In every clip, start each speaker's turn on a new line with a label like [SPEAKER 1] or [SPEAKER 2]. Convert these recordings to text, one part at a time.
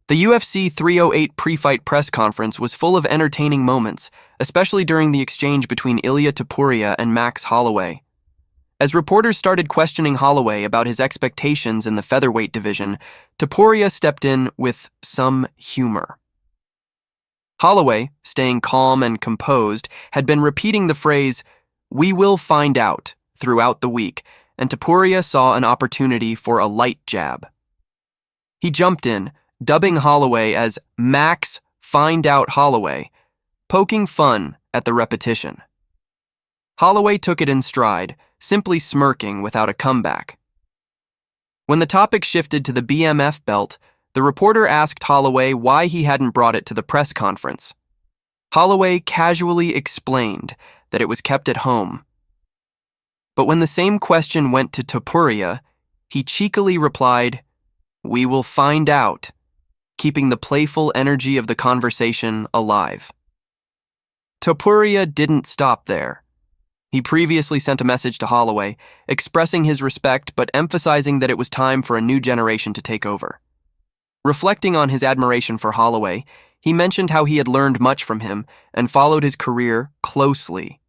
[SPEAKER 1] The UFC 308 pre-fight press conference was full of entertaining moments, especially during the exchange between Ilia Topuria and Max Holloway. As reporters started questioning Holloway about his expectations in the featherweight division, Topuria stepped in with some humor. Holloway, staying calm and composed, had been repeating the phrase, "We will find out," throughout the week, and Topuria saw an opportunity for a light jab. He jumped in, dubbing Holloway as Max Find Out Holloway, poking fun at the repetition. Holloway took it in stride, simply smirking without a comeback. When the topic shifted to the BMF belt, the reporter asked Holloway why he hadn't brought it to the press conference. Holloway casually explained that it was kept at home. But when the same question went to Topuria, he cheekily replied, "We will find out," keeping the playful energy of the conversation alive. Topuria didn't stop there. He previously sent a message to Holloway, expressing his respect but emphasizing that it was time for a new generation to take over. Reflecting on his admiration for Holloway, he mentioned how he had learned much from him and followed his career closely.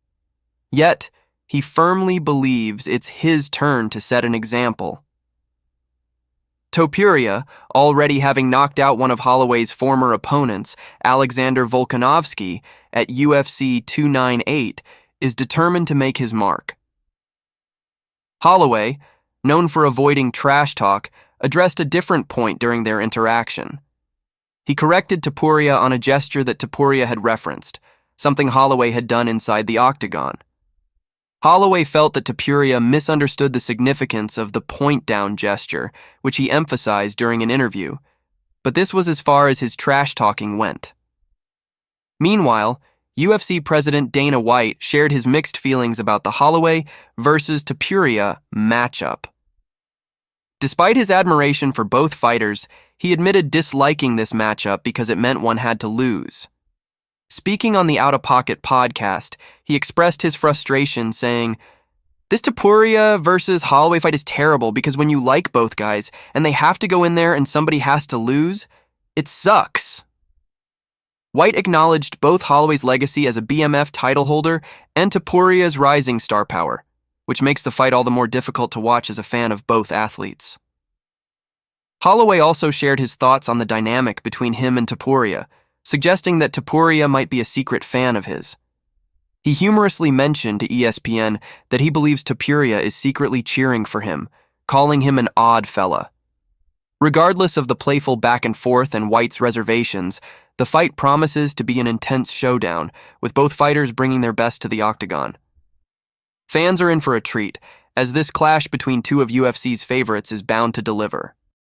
[SPEAKER 1] Yet, he firmly believes it's his turn to set an example. Topuria, already having knocked out one of Holloway's former opponents, Alexander Volkanovski, at UFC 298, is determined to make his mark. Holloway, known for avoiding trash talk, addressed a different point during their interaction. He corrected Topuria on a gesture that Topuria had referenced, something Holloway had done inside the octagon. Holloway felt that Topuria misunderstood the significance of the point-down gesture, which he emphasized during an interview, but this was as far as his trash-talking went. Meanwhile, UFC President Dana White shared his mixed feelings about the Holloway versus Topuria matchup. Despite his admiration for both fighters, he admitted disliking this matchup because it meant one had to lose. Speaking on the Out of Pocket podcast, he expressed his frustration, saying, "This Topuria versus Holloway fight is terrible because when you like both guys and they have to go in there and somebody has to lose, it sucks." White acknowledged both Holloway's legacy as a BMF title holder and Topuria's rising star power, which makes the fight all the more difficult to watch as a fan of both athletes. Holloway also shared his thoughts on the dynamic between him and Topuria, suggesting that Topuria might be a secret fan of his. He humorously mentioned to ESPN that he believes Topuria is secretly cheering for him, calling him an odd fella. Regardless of the playful back and forth and White's reservations, the fight promises to be an intense showdown, with both fighters bringing their best to the octagon. Fans are in for a treat, as this clash between two of UFC's favorites is bound to deliver.